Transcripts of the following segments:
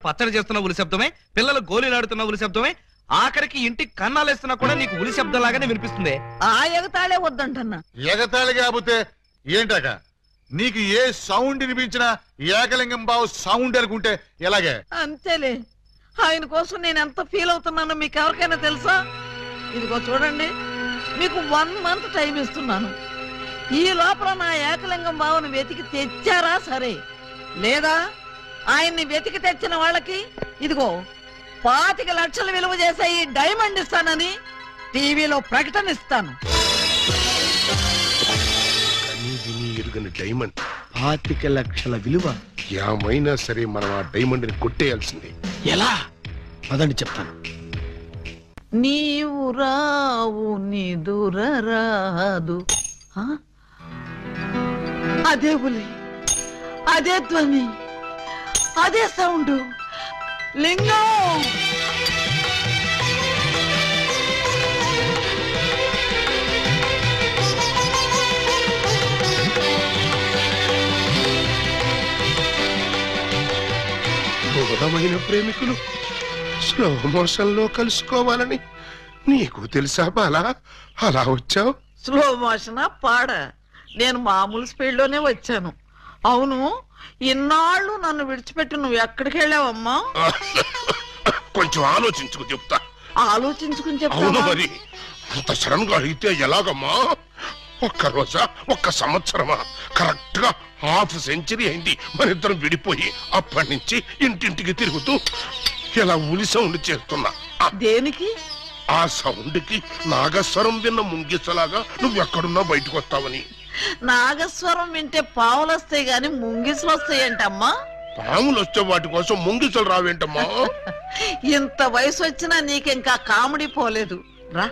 పచ్చడి చేస్తున్న ఉలి శబ్దమే, పిల్లలు గోళీలాడుతున్న ఉలి శబ్దమే, ఆఖరికి ఇంటికి కన్నాలేస్తున్నా కూడా నీకు ఉలి శబ్దం లాగానే వినిపిస్తుంది. ఆ ఎగతాళే వద్దంటన్నా. ఎగతాళి కాకపోతే ఏంటక? నీకు ఏ సౌండ్ వినిపించినా ఏకలింగం బావు సౌండ్ అనుకుంటే ఎలాగే? అంతేలే, ఆయన కోసం నేను ఎంత ఫీల్ అవుతున్నానో మీకు ఎవరికైనా తెలుసా? ఇదిగో చూడండి, మీకు 1 మంత్ టైం ఇస్తున్నాను. ఈ లోపల నా ఏకలింగం బావును వెతికి తెచ్చారా సరే, లేదా ఆయన్ని వెతికి తెచ్చిన వాళ్ళకి ఇదిగో 25 లక్షలు విలువ చేసే ఈ డైమండ్ ఇస్తానని టీవీలో ప్రకటన ఇస్తాను. డైమండ్ 25 లక్షల విలువ. ఏమైనా సరే మనం ఆ డైమండ్ ని కొట్టేయాల్సిందే. ఎలా? అదండి చెప్తాను. నీవు రావు నిదురరాదు. అదే ఉలి, అదే ధ్వని, అదే సౌండ్. లింగం బోధమైన ప్రేమికులు స్లో మోషన్ లో కలుసుకోవాలని నీకు తెలుసా బాలా? అలా వచ్చావు. స్లో మోషన్ పాడ, నేను మామూలు స్పీడ్ లోనే వచ్చాను. అవును, ఇన్నాళ్ళు నన్ను విడిచిపెట్టి నువ్వు ఎక్కడికి వెళ్ళావమ్మా? కొంచెం ఆలోచించుకు చెప్తా. ఆలోచించుకుని అవును చెప్తా. మరి అంత సడన్ గా అడిగితే ఎలాగమ్మా? 1 రోజా 1 సంవత్సరమా? కరెక్ట్ గా ½ సెంచరీ అయింది మన ఇద్దరం విడిపోయి. అప్పటి నుంచి ఇంటింటికి తిరుగుతూ ఇలా ఉలి సౌండ్ చేస్తున్నా. దేనికి? ఆ సౌండ్ కి నాగస్వరం విన్న ముంగిసలాగా నువ్వెక్కడున్నా బయటకు వస్తావని. నాగస్వరం వింటే పావులు వస్తాయి గాని ముంగిసులు వస్తాయంటమ్మా. పాములు వచ్చే వాటి కోసం ముంగిసలు రావేంటమ్మా? ఇంత వయసు వచ్చినా నీకింకా కామెడీ పోలేదు రా.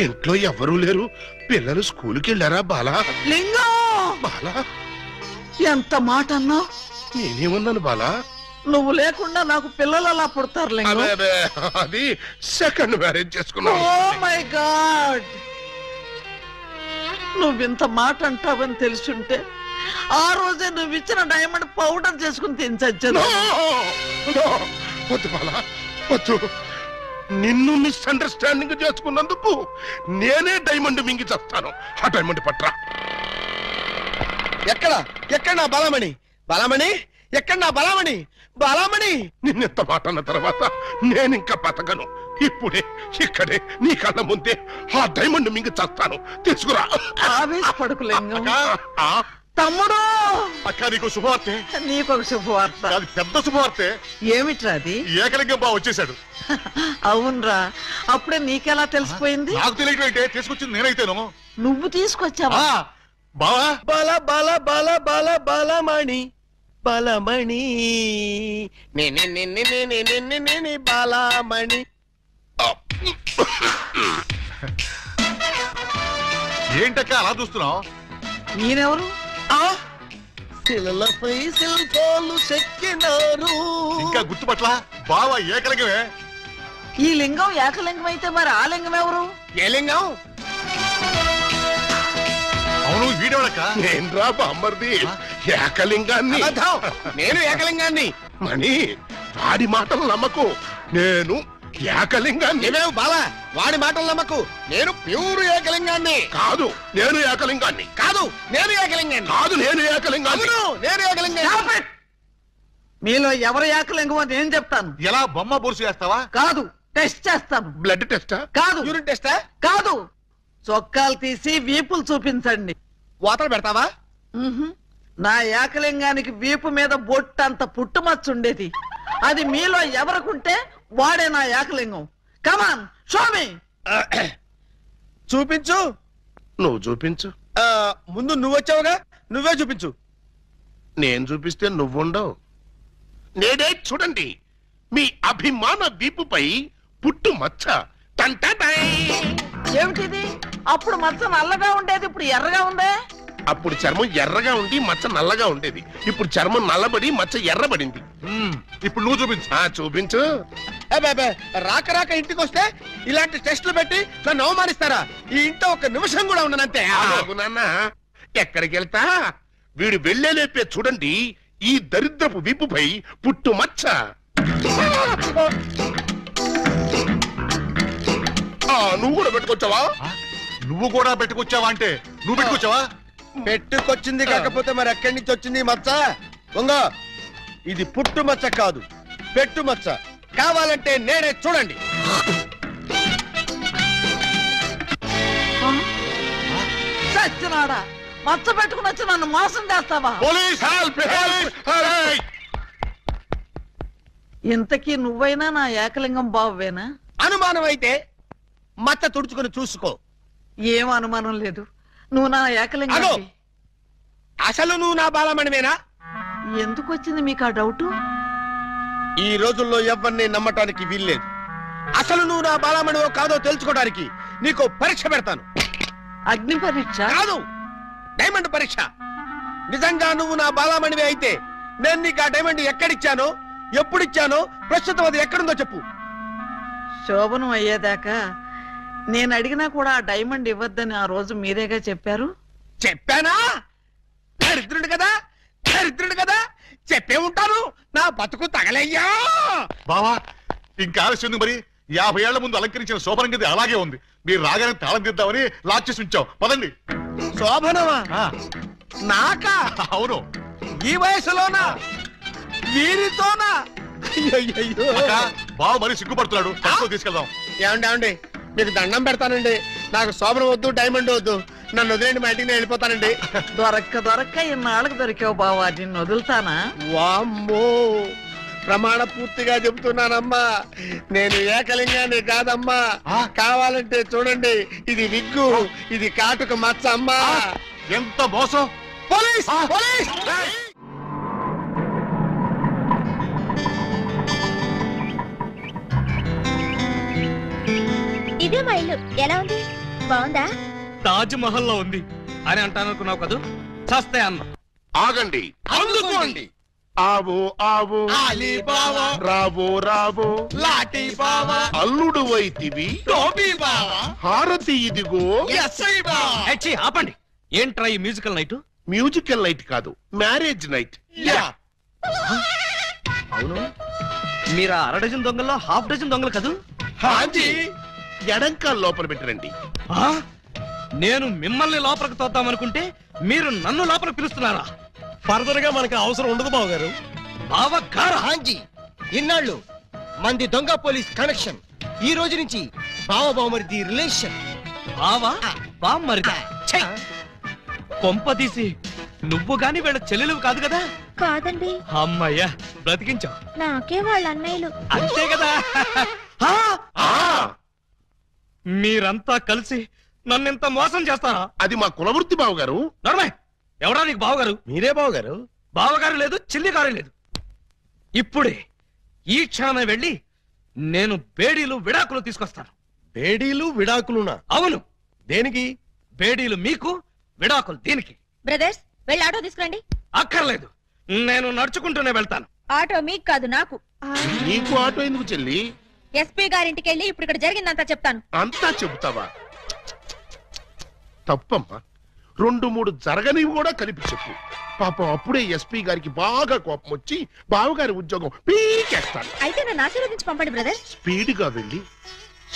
ఇంట్లో ఎవరూ లేరు, పిల్లలు స్కూల్కి వెళ్ళారా బాలా? లింగం, బాలా ఎంత మాట అన్నావు? నేనేమన్నాను బాలా? నువ్వు లేకుండా నాకు పిల్లలు అలా పుడతారు లింగం. అది సెకండ్ మ్యారేజ్ చేసుకున్నావు. ఓ మై గాడ్, నువ్వింత మాట అంటావని తెలుసుంటే ఆ రోజే నువ్వు ఇచ్చిన డైమండ్ పౌడర్ చేసుకుని తినచచ్చాను. వద్దు బాలా వద్దు. నిన్ను మిస్అండర్స్టాండింగ్ చేసుకున్నందుకు నేనే డైమండ్ మింగి చేస్తాను. ఆ డైమండ్ పట్రా. ఎక్కడ నా బలమణి? బలమణి ఎక్కడ? నా బలమణి, బలమణి. నిన్నెంత మాట అన్న తర్వాత నేనింకా బతకను. ఇప్పుడే ఇక్కడే నీ కళ్ళ ముందే ఆ డైమండ్ మింగి చేస్తాను. తీసుకురా. ఆవేశపడకు లింగం. ఆ? తమ్ముడు, అక్క నీకు శుభవార్తె. నీకొక శుభవార్త. అది పెద్ద శుభవార్తె. ఏమిట్రా అది? ఏకలింగం బావ వచ్చేసాడు. అవునరా, అప్పుడే నీకెలా తెలిసిపోయింది? నాకు తెలియటం అయితే తీసుకొచ్చింది నేనైతేను. నువ్వు తీసుకొచ్చావా? బావా బల బల బల బల బలమణి, బలమణి నే బలమణి. ఏంటక్క అలా చూస్తున్నావు? నేనెవరు? శిలలపై శిల్పాలు చెక్కినారు. ఇంకా గుర్తుపట్ల బావా ఏకలింగమే. ఈ లింగం ఏకలింగం అయితే మరి ఆ లింగం ఎవరు? ఏ లింగం? అవును, వీడెవడక్క? నేను రా బామ్మర్ది, ఏకలింగాన్ని. నేను ఏకలింగాన్ని. మణి, వాడి మాటలు నమ్మకు. నేను ఏకలింగాన్ని. నువ్వేవు బాలా, వాడి మాటలు నమ్మకు. నేను ప్యూర్ ఏకలింగాన్ని. కాదు, నేను ఏకలింగాన్ని. కాదు, నేను ఏకలింగాన్ని. కాదు, నేను ఏకలింగాన్ని. అవును, నేను ఏకలింగాన్ని. Stop it! మీలో ఎవరు ఏకలింగం అని నేను చెప్తాను. ఎలా బొమ్మ బొరుసు చేస్తావా? కాదు, టెస్ట్ చేస్తాను. బ్లడ్ టెస్టా? కాదు, యూరిన్ టెస్టా? కాదు, చొక్కాలు తీసి వీపులు చూపించండి. వాతలు పెడతావా? నా ఏకలింగానికి వీపు మీద బొట్టంత పుట్టుమచ్చు ఉండేది. అది మీలో ఎవరికుంటే వాడే నా ఏకలింగం. కమాన్, షో మీ. చూపించు. నువ్వు చూపించు. ముందు నువ్వు వచ్చావుగా, నువ్వే చూపించు. నేను చూపిస్తే నువ్వుండవు. నేనే చూడండి, మీ అభిమాన వీపుపై పుట్టు మచ్చ. ఏమిటిది? అప్పుడు మచ్చ నల్లగా ఉండేది, ఇప్పుడు ఎర్రగా ఉందే. అప్పుడు చర్మం ఎర్రగా ఉండి మచ్చ నల్లగా ఉండేది. ఇప్పుడు చర్మం నల్లబడి మచ్చ ఎర్రబడింది. ఇప్పుడు నువ్వు చూపించు. చూపించు. రాక రాక ఇంటికి వస్తే ఇలాంటి టెస్టులు పెట్టి నన్ను అవమానిస్తారా? ఈ ఇంట్లో 1 నిమిషం కూడా ఉండనంతే. నాన్న, ఎక్కడికి వెళ్తా? వీడు వెళ్ళేలేపే చూడండి ఈ దరిద్రపు వీపుపై పుట్టు మచ్చ. నువ్వు కూడా పెట్టుకొచ్చావా? నువ్వు కూడా పెట్టుకొచ్చావా అంటే నువ్వు పెట్టుకొచ్చావా? పెట్టుకొచ్చింది కాకపోతే మరి ఎక్కడి నుంచి వచ్చింది మచ్చ? ఉంగో, ఇది పుట్టు మచ్చ కాదు, పెట్టు మచ్చ. కావాలంటే నేనే, చూడండి. చచ్చినాడా, మచ్చ పెట్టుకుని వచ్చి నన్ను మోసం చేస్తావా? Police help! ఇంతకీ నువ్వైనా నా ఏకలింగం బావేనా? అనుమానం అయితే మచ్చ తుడుచుకుని చూసుకో. ఏం అనుమానం లేదు, నువ్వు నా ఏకలింగం. అసలు నువ్వు నా బాలమణివేనా? ఎందుకు వచ్చింది మీకు ఆ డౌట్? ఈ రోజుల్లో ఎవరిని నమ్మటానికి వీల్లేదు. అసలు నువ్వు నా బాలమణివో కాదో తెలుసుకోవడానికి నీకు పరీక్ష పెడతాను. అగ్ని పరీక్ష కాదు, డైమండ్ పరీక్ష. నిజంగా నువ్వు నా బాలమణివే అయితే నేను నీకు ఆ డైమండ్ ఎక్కడిచ్చానో, ఎప్పుడిచ్చానో, ప్రస్తుతం అది ఎక్కడుందో చెప్పు. శోభనం అయ్యేదాకా నేను అడిగినా కూడా ఆ డైమండ్ ఇవ్వద్దని ఆ రోజు మీరేగా చెప్పారు. చెప్పానా? దరిద్రుడు కదా, దరిద్రుడు కదా, చెప్పే ఉంటాను. నా బతుకు తగలయ్యా. బావా, ఇంకా ఆలస్యం మరి. 50 ఏళ్ల ముందు అలంకరించిన శోభనం గది అలాగే ఉంది. మీరు రాగానే తాళం తీద్దామని లాక్ చేసి ఉంచాం. పదండి. శోభనమా? ఆ, నాకా? అవును. ఈ వయసులోనా? వీరితోనా? అయ్యయ్యయ్యో. అక్క, బావ మరీ సిగ్గుపడుతున్నాడు. తక్కువ తీసుకెళ్దాం. ఏమండి, మీకు దండం పెడతానండి. నాకు శోభనం వద్దు, డైమండ్ వద్దు. నన్ను వదిలేండి, మా ఇంటికి నేను వెళ్ళిపోతానండి. దొరక్క ఇన్నాళ్ళకు దొరికావు బావా, నిన్ను వదులుతానా? వామ్మో, ప్రమాణ పూర్తిగా చెబుతున్నానమ్మా, నేను ఏకలింగాన్ని కాదమ్మా. కావాలంటే చూడండి, ఇది విగ్గు, ఇది కాటుక మచ్చ అమ్మా. ఎంత మోసం! పోలీస్! పోలీస్! ఇదే మా ఇల్లు. ఎలా ఉంది? బాగుందా? తాజ్ మహల్ లో ఉంది అని అంటాననుకున్నావు కదూ? చస్తే అన్న. ఆగండి, అందుకోండి. ఆవో ఆవో, రావో రావో, లాఠీ బావా, అల్లుడు వైతివి, టోపీ బావా, హారతి ఇదిగో. ఎస్ఐ బావా. ఏచ్చి, ఆపండి. ఏంట్రా ఈ మ్యూజికల్ నైట్? మ్యూజికల్ నైట్ కాదు, మ్యారేజ్ నైట్. అవును, మీరు ఆ 1/2 డజన్ దొంగల్లో 1/2 డజన్ దొంగలు కదూ? హాజీ. ఎడంకాల్ లోపల పెట్టరండి. ఆ? నేను మిమ్మల్ని లోపలికి తోద్దామనుకుంటే మీరు నన్ను లోపలికి పిలుస్తున్నారా? ఫర్దర్ గా మనకి అవసరం ఉండదు బావగారు. బావగారా? హాంజీ, ఇన్నాళ్ళు మంది దొంగ పోలీస్ కనెక్షన్, ఈ రోజు నుంచి బావ బావమరిది రిలేషన్. బావా బామ్మరిదా? ఛై! కొంపదీసి నువ్వు గాని వీళ్ళ చెల్లెలు కాదు కదా? కాదండి, అమ్మయ్యా, బ్రతికించావు. నాకే వాళ్ళ అన్నయ్యలు. అంతే కదా? ఆ! మీరంతా కలిసి నన్నింత మోసం చేస్తారా? అది మా కులవృత్తి బావగారు. నర్మయ్, ఎవడా నీకు బావగారు? మీరే బావగారు. బావగారు లేదు, చిల్లిగారు లేదు. ఇప్పుడే ఈ క్షణమే వెళ్ళి నేను బేడీలు విడాకులు తీసుకొస్తాను. బేడీలు విడాకులునా? అవును, దేనికి? బేడీలు మీకు, విడాకులు దీనికి. బ్రదర్స్, వెళ్ళి ఆటో తీసుకురండి. అక్కర్లేదు, నేను నడుచుకుంటూనే వెళ్తాను. ఆటో మీకు కాదు, నాకు. నీకు ఆటో ఎందుకు చెల్లి? ఎస్పీ గారింటికి వెళ్ళి ఇప్పుడు ఇక్కడ జరిగిందంతా చెప్తాను. అంతా చెబుతావా? తప్పమ్మా, 2-3 జరగనివి కూడా కలిపి చెప్పు. పాపం అప్పుడే ఎస్పీ గారికి బాగా కోపం వచ్చి బావగారి ఉద్యోగం పీకేస్తాడు. అయితే నన్ను ఆశీర్వదించి పంపండి బ్రదర్. స్పీడ్ గా వెళ్ళి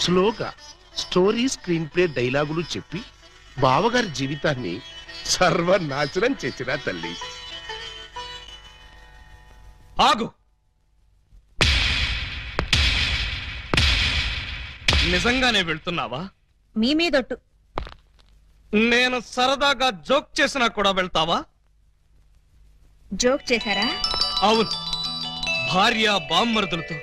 స్లోగా స్టోరీ, స్క్రీన్ ప్లే, డైలాగులు చెప్పి బావగారి జీవితాన్ని సర్వనాశనం చేసిన తల్లి. ఆగు. నిజంగానే వెళ్తున్నావా? మీ మీదొట్టు. నేను సరదాగా జోక్ చేసినా కూడా వెళ్తావా? జోక్ చేశారా? అవును, భార్య బామ్మరుదులతో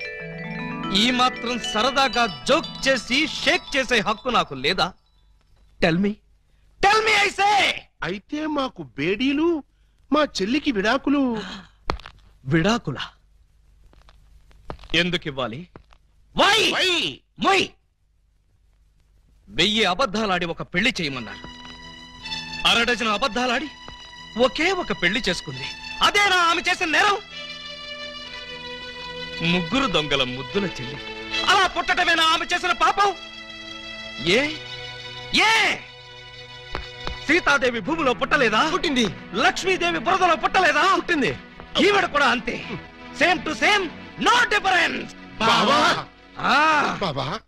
ఈ మాత్రం సరదాగా జోక్ చేసి షేక్ చేసే హక్కు నాకు లేదా? టెల్ మీ ఐసే. అయితే మాకు బేడీలు, మా చెల్లికి విడాకులు. విడాకుల ఎందుకు ఇవ్వాలి? వై? మొయ్. 1000 అబద్ధాలాడి ఒక పెళ్లి చేయమన్నారు. 1/2 డజన్ అబద్ధాలాడి ఒకే ఒక పెళ్లి చేసుకుంది. అదేనా ఆమె చేసిన నేరం? 3 దొంగల ముద్దుల చెల్లి అలా పుట్టటమేనా ఆమె చేసిన పాపం? ఏ ఏ సీతాదేవి భూమిలో పుట్టలేదా? పుట్టింది. లక్ష్మీదేవి బురదలో పుట్టలేదా? పుట్టింది. ఈవిడ కూడా అంతే. Same to same, no difference. బావా బావా